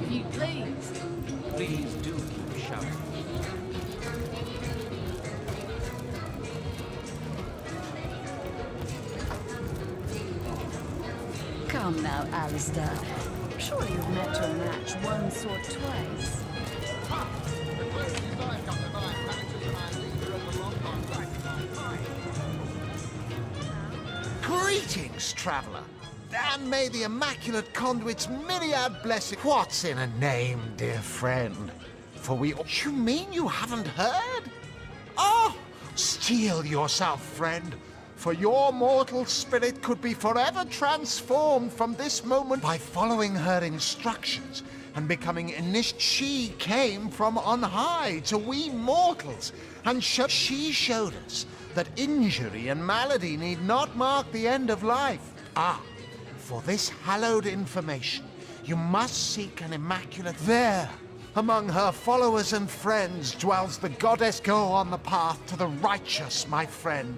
if you please. Please do keep shouting. Come now, Alistair. Surely you've met your match once or twice. Greetings, traveller. And may the Immaculate Conduit's myriad blessings. What's in a name, dear friend? For we... You mean you haven't heard? Oh, steel yourself, friend. For your mortal spirit could be forever transformed from this moment by following her instructions and becoming initiated. She came from on high to we mortals, and she showed us that injury and malady need not mark the end of life. For this hallowed information, you must seek an immaculate. There, among her followers and friends, dwells the goddess. Go on the path to the righteous, my friend.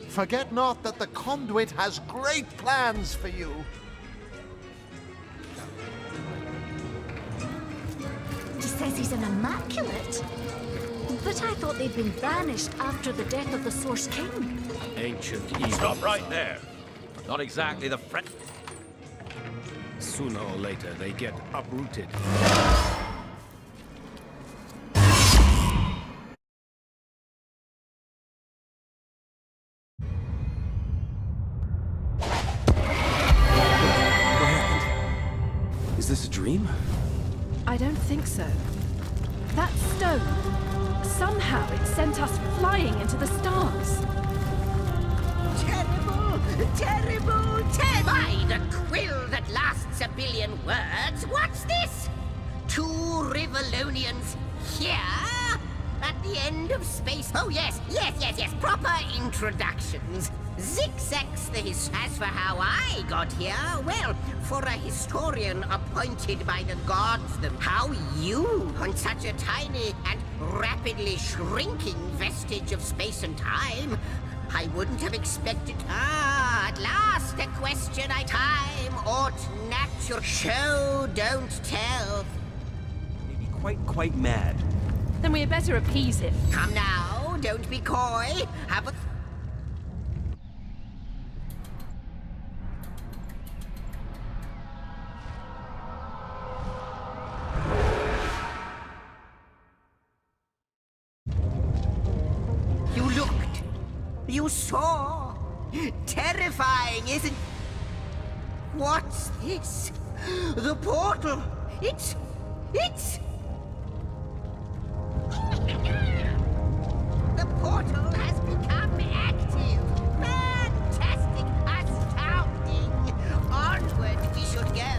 Forget not that the conduit has great plans for you. He says he's an immaculate. But I thought they'd been banished after the death of the Source King. Ancient evil. Stop right there. Not exactly the friend. Sooner or later, they get uprooted. Is this a dream? I don't think so. That stone, somehow it sent us flying into the stars. Terrible, terrible, terrible! By the quill that lasts a billion words, what's this? Two Rivalonians here? At the end of space? Oh yes, proper introductions. Zigzags the As for how I got here, well, for a historian appointed by the gods, how you, on such a tiny and rapidly shrinking vestige of space and time, I wouldn't have expected. At last a question time ought nature. Show, don't tell. Maybe quite mad. Then we had better appease him. Come now, don't be coy. Have a... You looked. You saw. Terrifying, isn't... What's this? The portal. It's... The portal has become active. Fantastic, astounding. Onward we should go.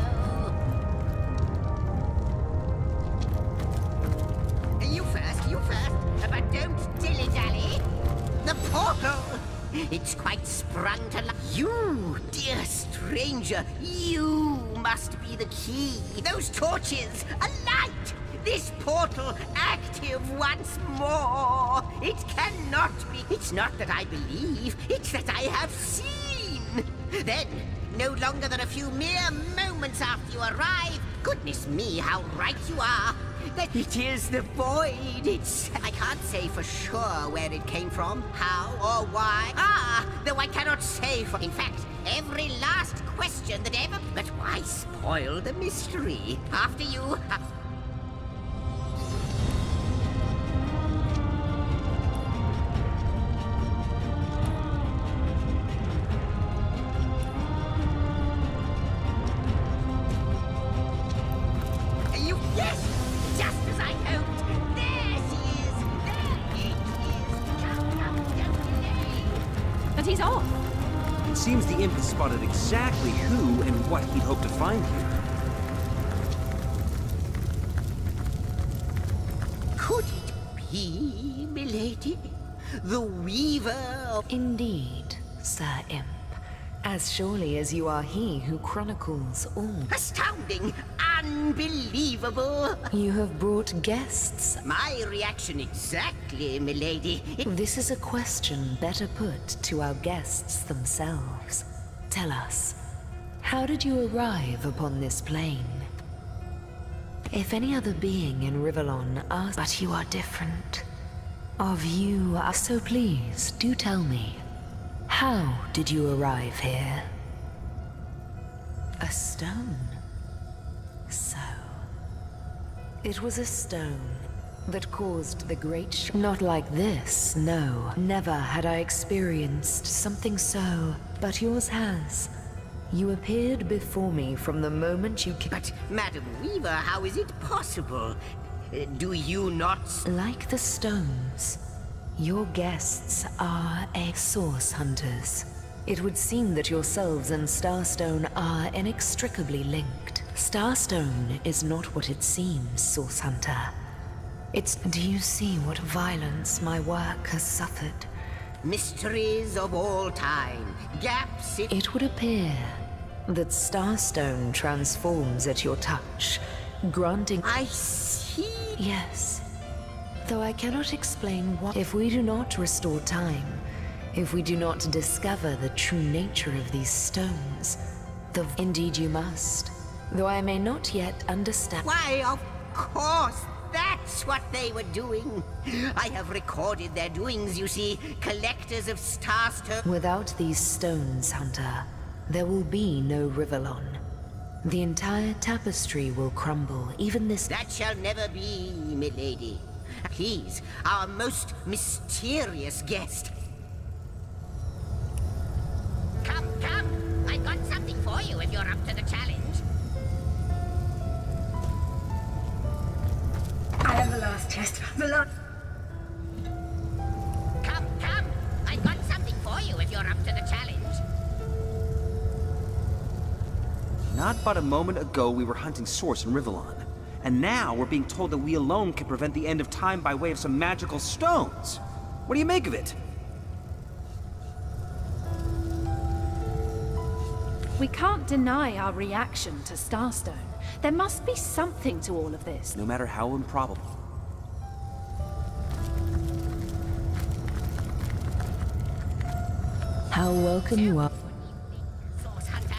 You first, but don't dilly-dally. The portal, it's quite sprung to life. You, dear stranger, you must be the key. Those torches, alight! This portal active once more. It cannot be. It's not that I believe, it's that I have seen. Then, no longer than a few mere moments after you arrive, goodness me, how right you are. That it is the void. I can't say for sure where it came from, how or why. Though I cannot say for... In fact, every last question that ever... But why spoil the mystery? After you... He's off. It seems the imp has spotted exactly who and what he'd hoped to find here. Could it be, milady? The weaver of... Indeed, Sir Imp. As surely as you are he who chronicles all. Astounding! Unbelievable! You have brought guests. My reaction exactly, milady. This is a question better put to our guests themselves. Tell us, how did you arrive upon this plane? If any other being in Rivellon asks, but you are different. Of you are so please, do tell me. How did you arrive here? A stone. So. It was a stone that caused the great Not like this, no. Never had I experienced something so, but yours has. You appeared before me from the moment you But, Madam Weaver, how is it possible? Do you not... Like the stones, your guests are source hunters. It would seem that yourselves and Starstone are inextricably linked. Starstone is not what it seems, Source Hunter. Do you see what violence my work has suffered? Mysteries of all time. Gaps in... It would appear that Starstone transforms at your touch, granting... I see. Yes. Though I cannot explain why. If we do not restore time, if we do not discover the true nature of these stones, indeed you must. Though I may not yet understand... Why, of course! That's what they were doing. I have recorded their doings, you see. Collectors of Starstone... Without these stones, Hunter, there will be no Rivellon. The entire tapestry will crumble, even this... That shall never be, milady. Please, our most mysterious guest. Come, come! I got something for you if you're up to the challenge. I am the last test. The last... Come, come! I got something for you if you're up to the challenge. Not but a moment ago we were hunting Source in Rivellon. And now we're being told that we alone can prevent the end of time by way of some magical stones. What do you make of it? We can't deny our reaction to Starstone. There must be something to all of this. No matter how improbable. How welcome you are. Source Hunter.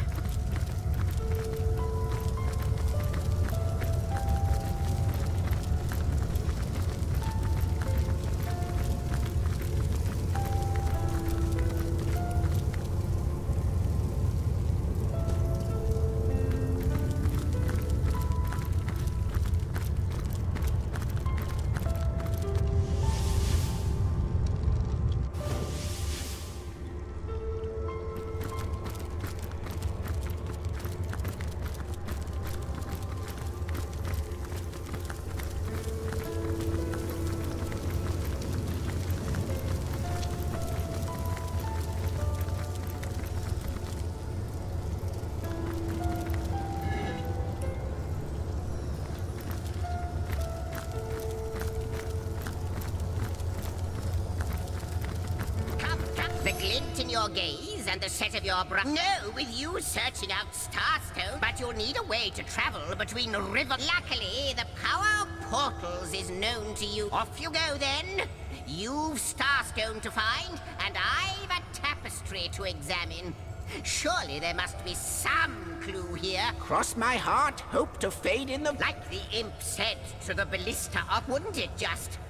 The glint in your gaze and the set of your brow. No, with you searching out Starstone, but you'll need a way to travel between river. Luckily, the power of portals is known to you. Off you go then. You've Starstone to find, and I've a tapestry to examine. Surely there must be some clue here. Cross my heart, hope to fade in the... Like the imp said to the ballista up, wouldn't it just?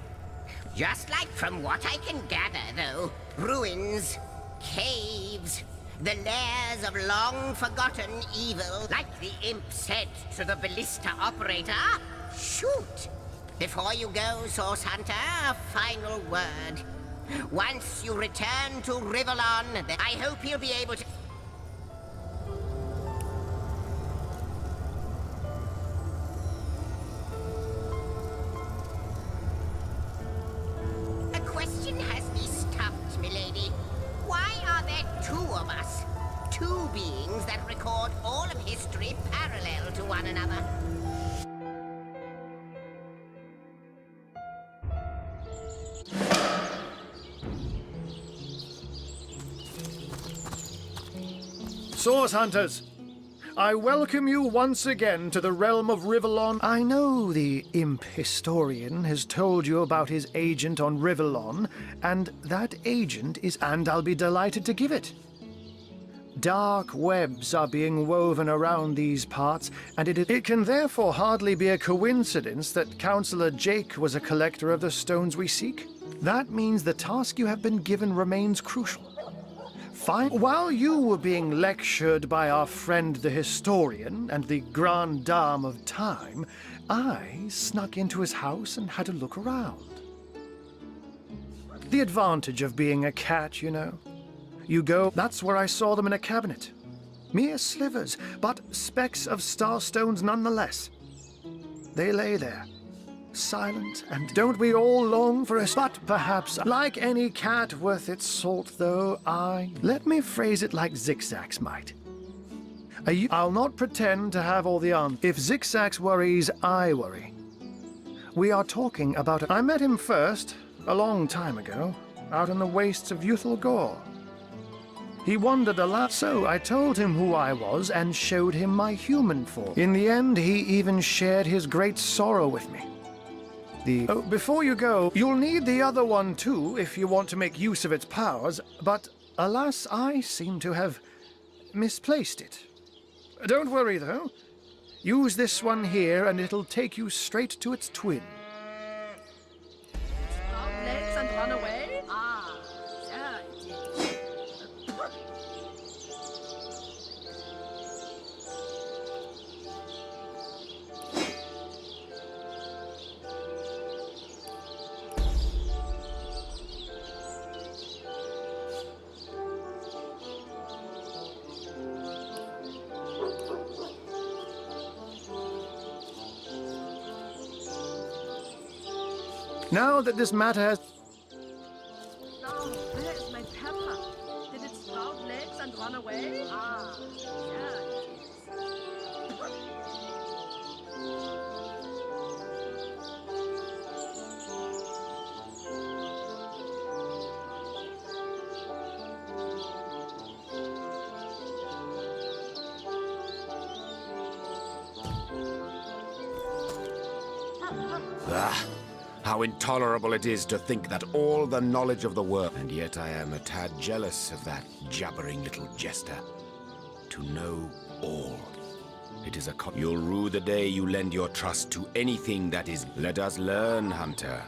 Just like from what I can gather, though. Ruins, caves, the lairs of long-forgotten evil. Like the imp said to the ballista operator, shoot! Before you go, Source Hunter, a final word. Once you return to Rivellon, I hope you'll be able to... A question has me stumped, milady. Why are there two of us? Two beings that record all of history parallel to one another. Source Hunters, I welcome you once again to the realm of Rivellon. I know the imp historian has told you about his agent on Rivellon, and that agent is... and I'll be delighted to give it. Dark webs are being woven around these parts, and it can therefore hardly be a coincidence that Counselor Jake was a collector of the stones we seek. That means the task you have been given remains crucial. While you were being lectured by our friend the historian and the grande dame of time, I snuck into his house and had a look around. The advantage of being a cat, you know. You go, that's where I saw them in a cabinet. Mere slivers, but specks of starstones nonetheless. They lay there, silent, and don't we all long for a... But perhaps, like any cat worth its salt, though, let me phrase it like Zigzags might. I'll not pretend to have all the answers. If Zigzags worries, I worry. We are talking about... I met him first, a long time ago, out in the wastes of Youthful Gore. He wandered a lot, so I told him who I was and showed him my human form. In the end, he even shared his great sorrow with me. Oh, before you go, you'll need the other one too if you want to make use of its powers, but alas, I seem to have misplaced it. Don't worry, though. Use this one here and it'll take you straight to its twin. Sprout legs and run away? Ah, yeah, it is. Now that this matter has... Now, where is my pepper? Did it sprout legs and run away? Ah, yeah, it is. How intolerable it is to think that all the knowledge of the world... And yet I am a tad jealous of that jabbering little jester. To know all. It is a... You'll rue the day you lend your trust to anything that is... Let us learn, Hunter.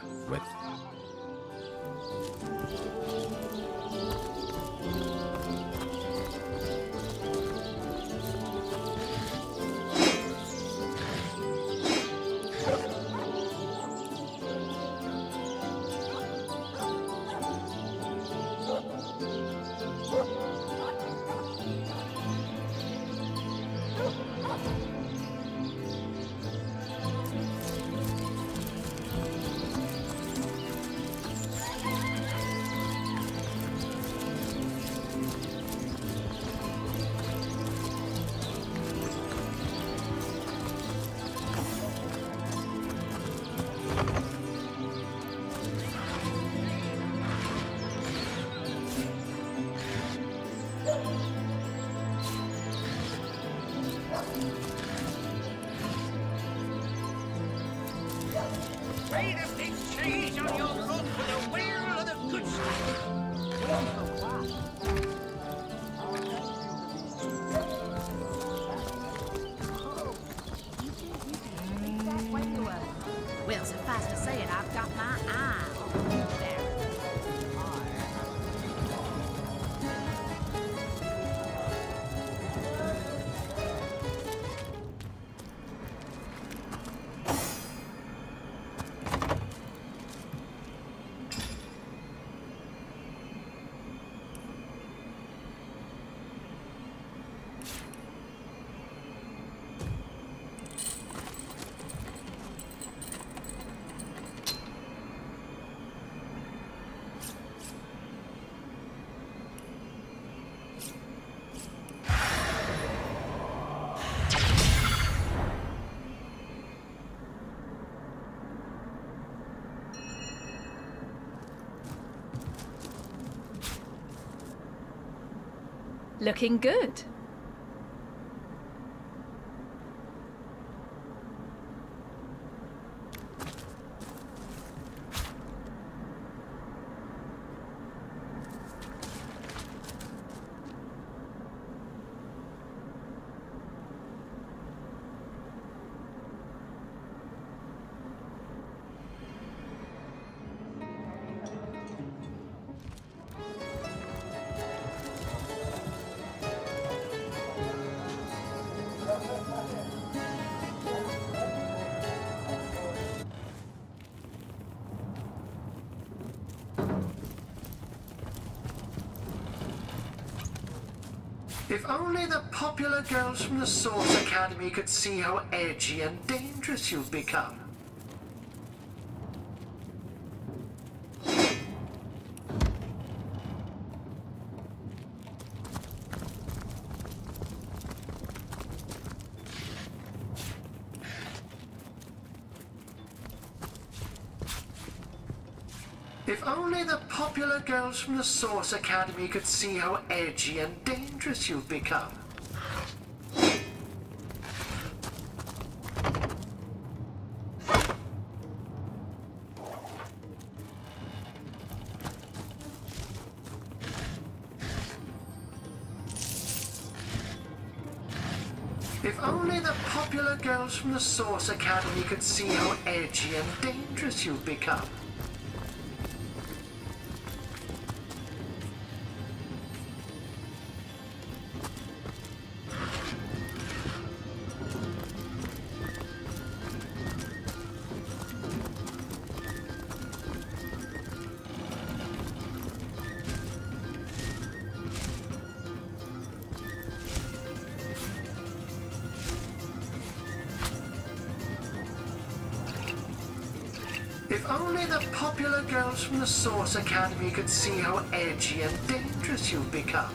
Trade a big cheese on your run for the wheel of the good stuff. Well, suffice to say it, I've got my eye on you there. Looking good. If only the popular girls from the Source Academy could see how edgy and dangerous you've become. If only the popular girls from the Source Academy could see how edgy and dangerous you've become. If only the popular girls from the Source Academy could see how edgy and dangerous you've become. If only the popular girls from the Source Academy could see how edgy and dangerous you've become.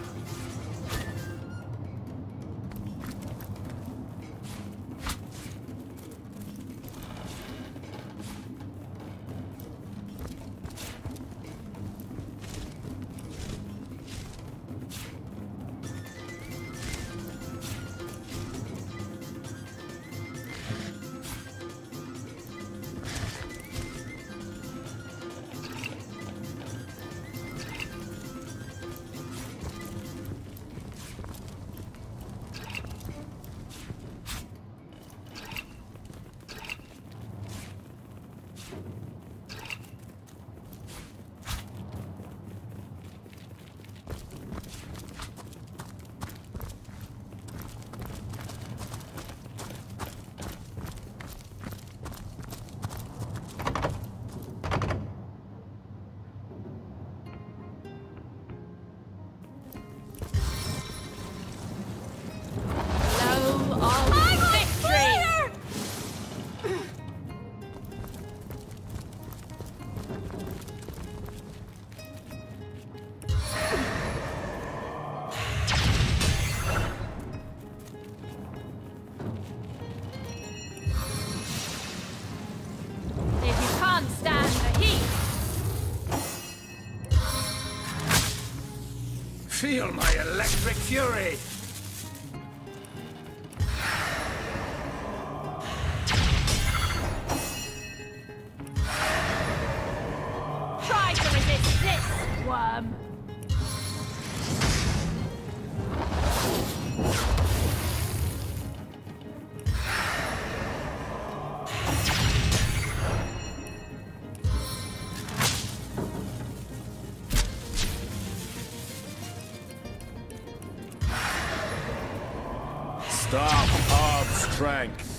Feel my electric fury! Try to resist this, worm! Staff of Strength.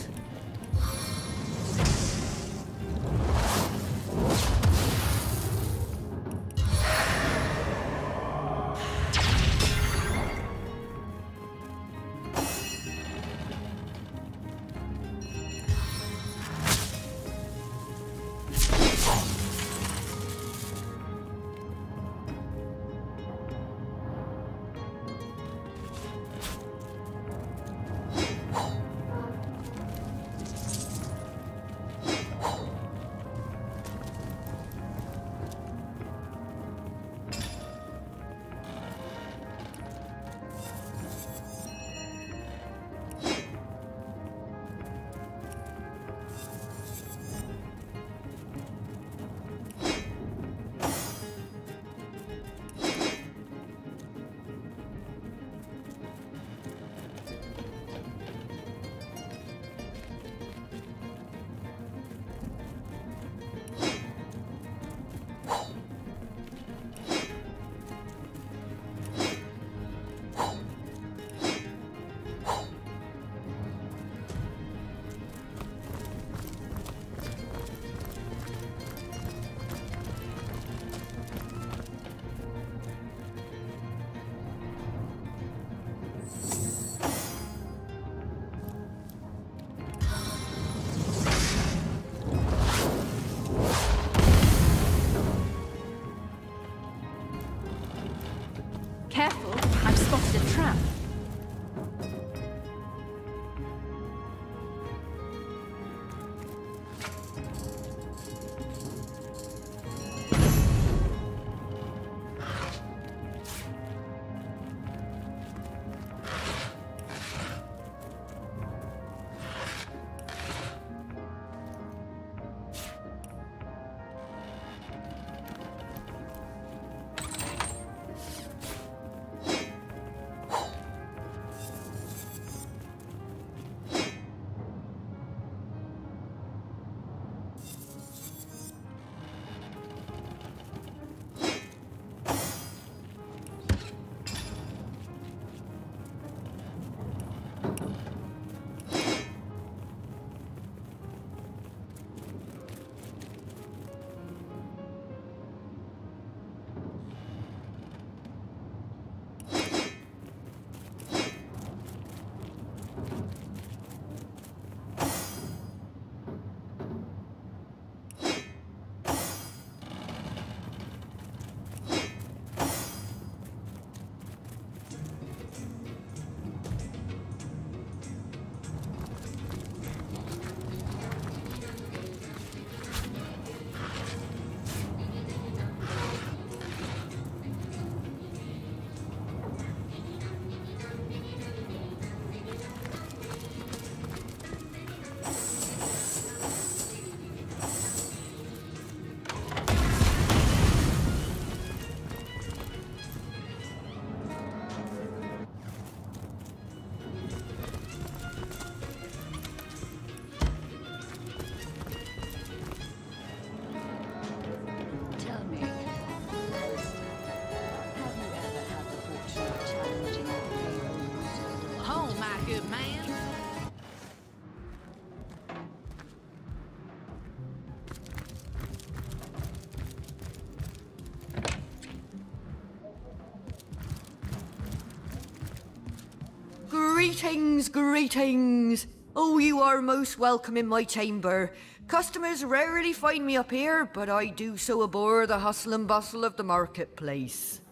Greetings, greetings. Oh, you are most welcome in my chamber. Customers rarely find me up here, but I do so abhor the hustle and bustle of the marketplace.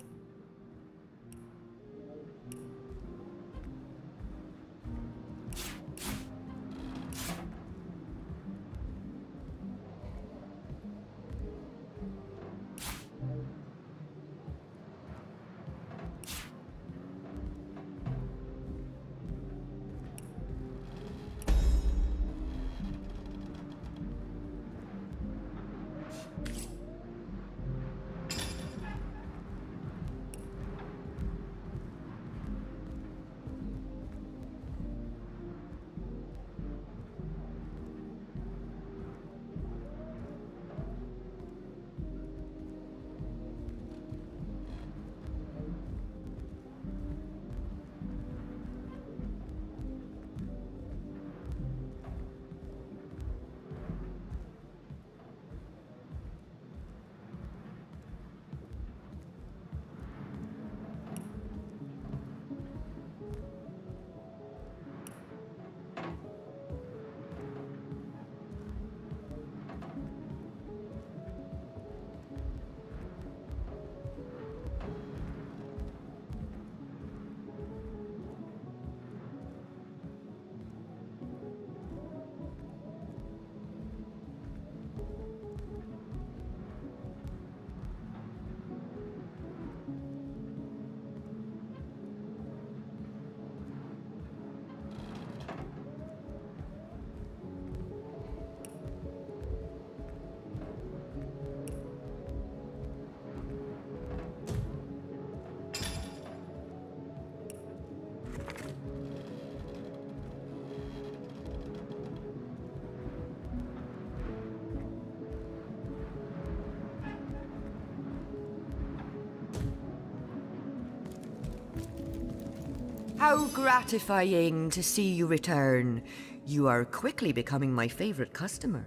How gratifying to see you return. You are quickly becoming my favorite customer.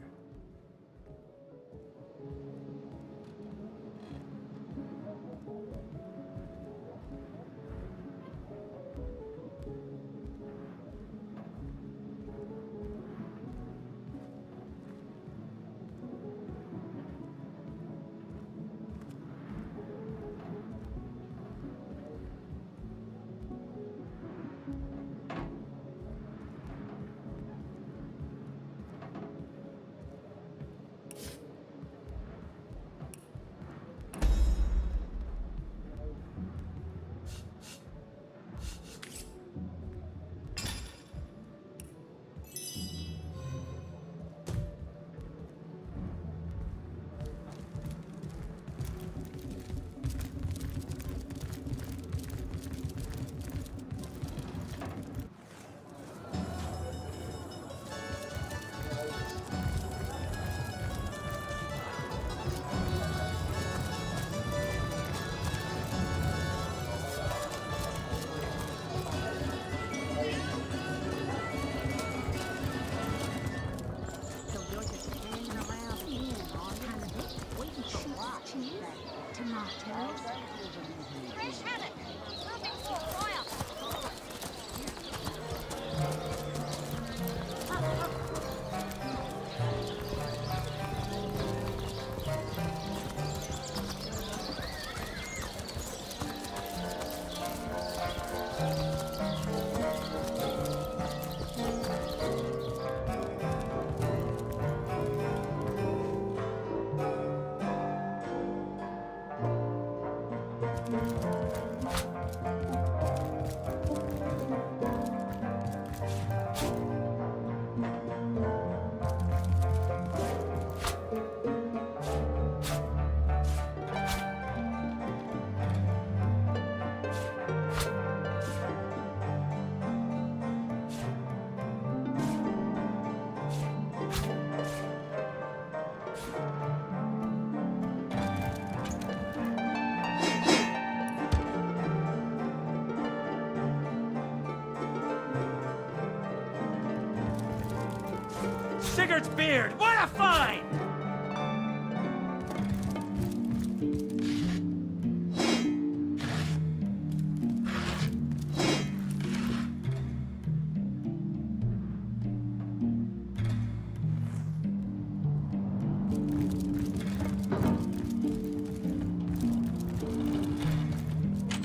Sigurd's beard! What a find!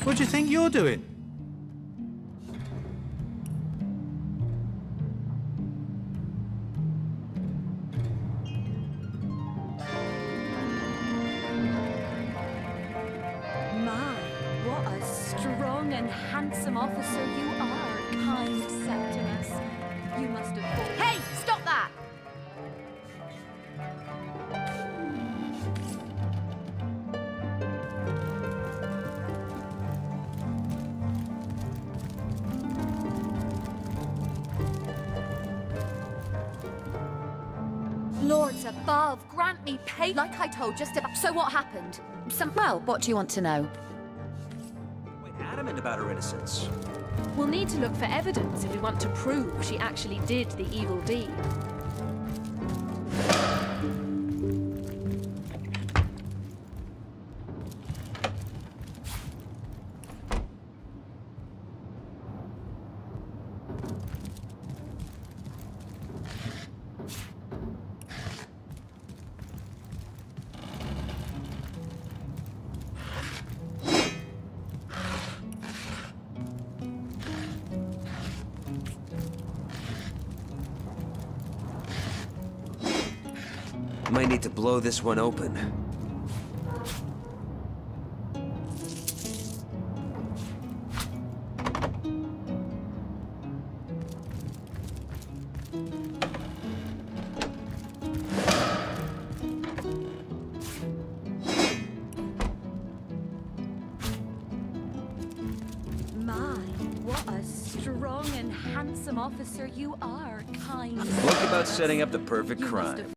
What do you think you're doing? My, what a strong and handsome officer you are, kind Septimus. You must have fought. Hey, stop that! Lords above, grant me pay. Like I told just about. So what happened? Well, what do you want to know? Quite adamant about her innocence. We'll need to look for evidence if we want to prove she actually did the evil deed. Might need to blow this one open. My, what a strong and handsome officer you are, kind. Look about setting up the perfect You must crime. have